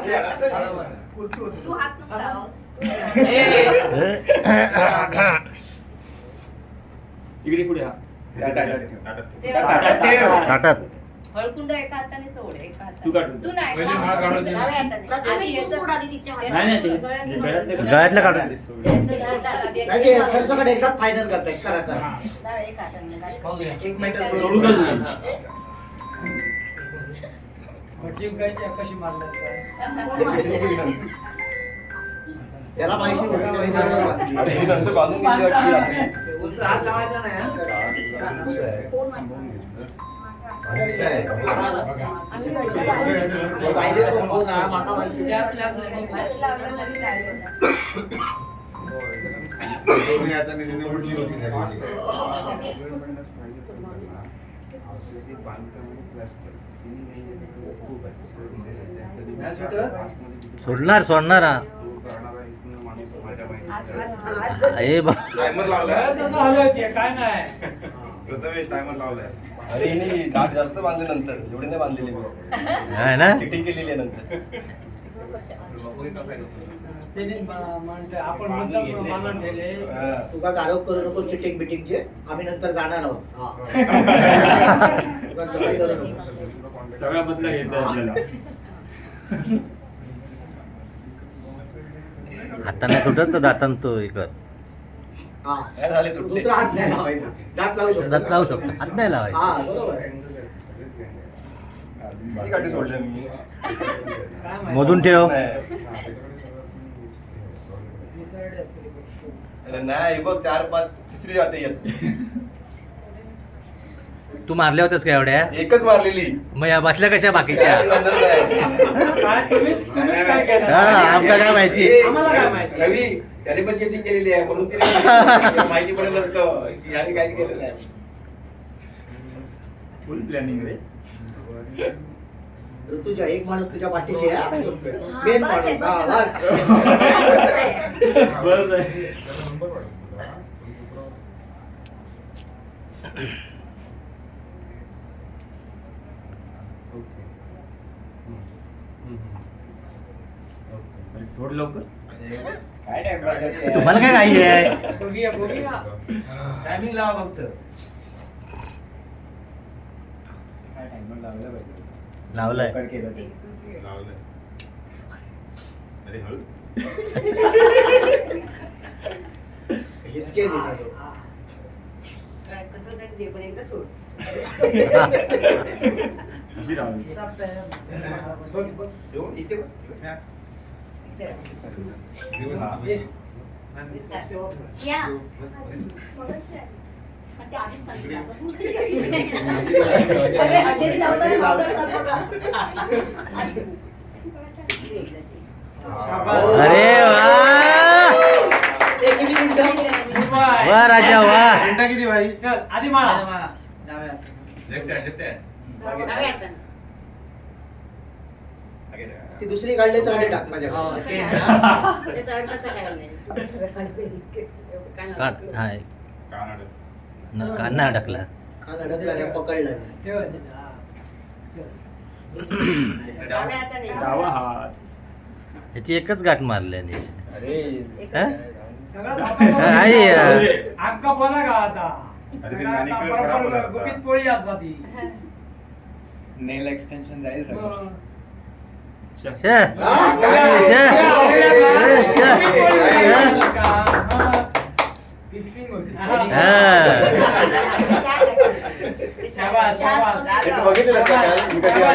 तू हात नको लावस. इकडे पुढे हा. ताटात हळकुंड एका हाताने सोड, एका तू हाताने. काढ. तू नाही. पहिले माळ काढून दे. डाव्या हाताने. प्रथमेश, आधी तू सोड आधी तिच्या हातात. नाही नाही ते गळ्यातलं काढून दे. सरसकट एकदा फायनल करताय. करा करा. एक हाताने. एक मिनिट सोडूनच नाही. कशी मारणार कोण मारलं? त्याला माहिती होतं. अरे ही नंतर बांधून गेली वाटतं. हात लावायचा नाही हा. कोण मारलं? पाहिजे तो कोण हा, माका माहिती नाही. सोडणार सोडणार हा. ए बा टायमर लावलाय. काय नाही. प्रथमेश टायमर लावलाय. अरे हिने गाठ जास्त बांधले नंतर एवढी नाही बांधलेली मी. आहे ना. चिटिंग केलेली आहे नंतर. आपण मानून ठेवले. तुका आरोप करू नको चिटिंग बिटिंगचे. आम्ही नंतर जाणार आहोत. उगाच जबाई करू नको. सगळा बदला घ्यायचा आपल्याला. हाताने सुटत तर दातान तो हे कर. हा. काय झाले सुटले. दुसरा हात नाही लावायचा. दात लावू शकतो. दात लावू शकतो, हात नाही लावायचा. हा बरोबर आहे. किती गाठी सोडल्या मी. मोजून ठेव. नाही. अरे नाही हे बघ 4-5 तिसरी गाठी येत. तू मारल्या होत्यास का एवढ्या? एकच मारलेली. मग या बसल्या कशा बाकीच्या? नंतर नाही. हा, आमका काय माहिती. आम्हाला काय माहिती. रवी त्याने पण चेंजिंग केलेली आहे म्हणून तिने माहिती पडेल नंतर की याने काय केलेलं आहे. फुल प्लॅनिंग रे. ऋतुजा एक माणूस तुझ्या पाठीशी आहे. हा, मेन बस आहे, माणूस. हा, बस बस. आहे. बस आहे. सोड लवकर. काय टाइम तुम्हाला काय घाई आहे? टायमिंग लावा फक्त. लावलाय. अरे हळू. हिसके देतात तो. कसं काय ते पण एकदा सोड. अशी राहावी. बघ, बघ. येऊ, इथे बस. या. पण ते आधीच सांगितलं. सगळे हजेरी लावताना वापरतात बघा. अरे वा वा राजा वा. घंटा किती भाई. चल आधी माळा. Left hand left hand. डाव्या हाताने. ती दुसरी काढली तर टाक माझ्याकडे. ते चढण्याचं काय नाही. काढ. हा कान नाही अडकला. कान अडकला नाही, पकडला. डाव्या हाताने. डावा हात. ह्याची एकच गाठ मारल्याने. अरे हा? आई आमका बोला का आता. अरे ते manicure खराब होणार आता. गुपित पोळी असतात ती. नेल एक्सटेन्शन जाईल सगळं. छे. हा, फिक्सिंग होती. शाबास, शाबास. हे तू बघितलं का काल? मी कधी आलो?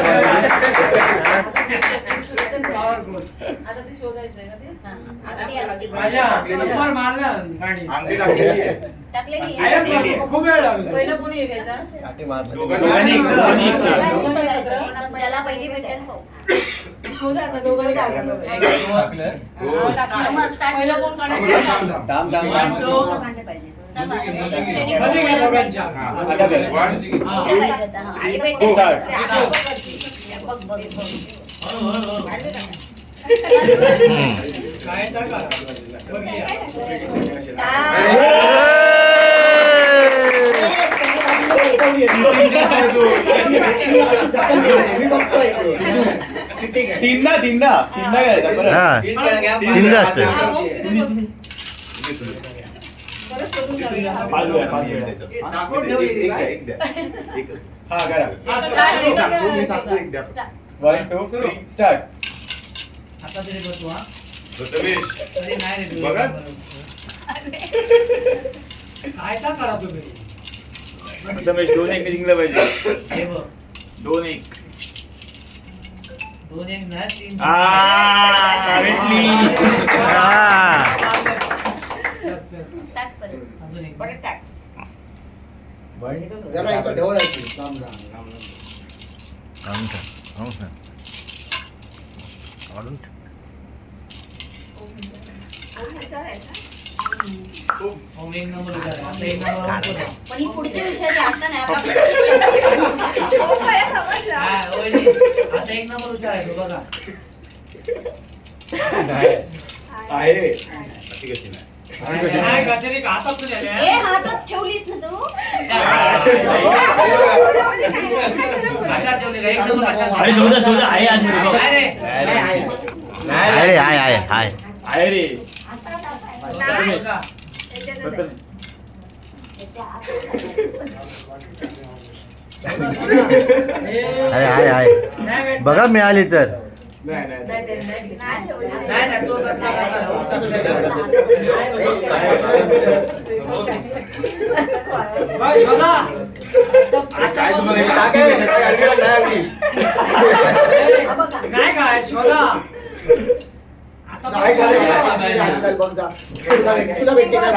आता ते शोधायचंय ना ते. आता ती आली. माझ्या नंबर मारला गाडी. अंगठी टाकलेली आहे. टाकलेली आहे आहे. ना, खूप वेळ लागला. पहिलं कोणी हे घ्यायचा? काठी मारलं. दोघांनी एक- दोघांनी एक करा. ज्याला पहिली भेटेल तो. शोधा आता दोघांनी टाकलं. मग start पहिलं कर. कोण काढायचं? काढले पाहिजे. थांबा, ते steady मध्ये घ्या बघायला दोघांच्या. पाहिजे. आता बघ. One, इथे पाहिजे आता, हा. आणि भेटेल. Start. बघ, बघ, बघ. काय टाका. आ. ठेवली मी बघतोय चिटिंग आहे. तीनदा घ्यायचा परत. हा तीन केला gap. तीनदा असतं. हा, मग तुम्ही बसले. परत करून टाकूया. पाच वेळा, पाच वेळा. एक द्या, एक द्या. एक. हा करा. मी सांगतो एक द्या. 1 2 3 स्टार्ट. आता तरी बसू हा प्रथमेश, तरी नाही रे बघा. काय का करा तुम्ही प्रथमेश 2-1 जिंकलं पाहिजे. हे बघ 2-1. 2-1 नाही 3 भेटली. हा. टाक परत. अजून एक परत टाक. जरा इथं ढवळायची लांब जा, लांब जा. काढून ठेव, काढून ठेव. काढून ठेव. ओम एक नंबर विचार आता एक नंबर नको जाऊ. पण ही पुढच्या विषयाची आता नाही आता हा, वहिनी, आता एक नंबर विचारायचो बघा आहे. अशी कशी नाही. काय गजरी हातात तुझ्या ए हातात ठेवलीस ना तू हातात ठेवली का? एक नंबर हातात. अरे शोधा आहे आदमी रुको. काय रे? अरे हाय आहे रे. प्रथमेश. प्रथमेश. अरे हाय बघा मिळाली तर. नाही, नाही, नाही. नाही नाही तो करता बस शोधा काय तुम्हाला हे टाकाय? काय अडविला नाही आम्ही. काय काय शोधा काय झालं? बघ जा. तुला भेटते का?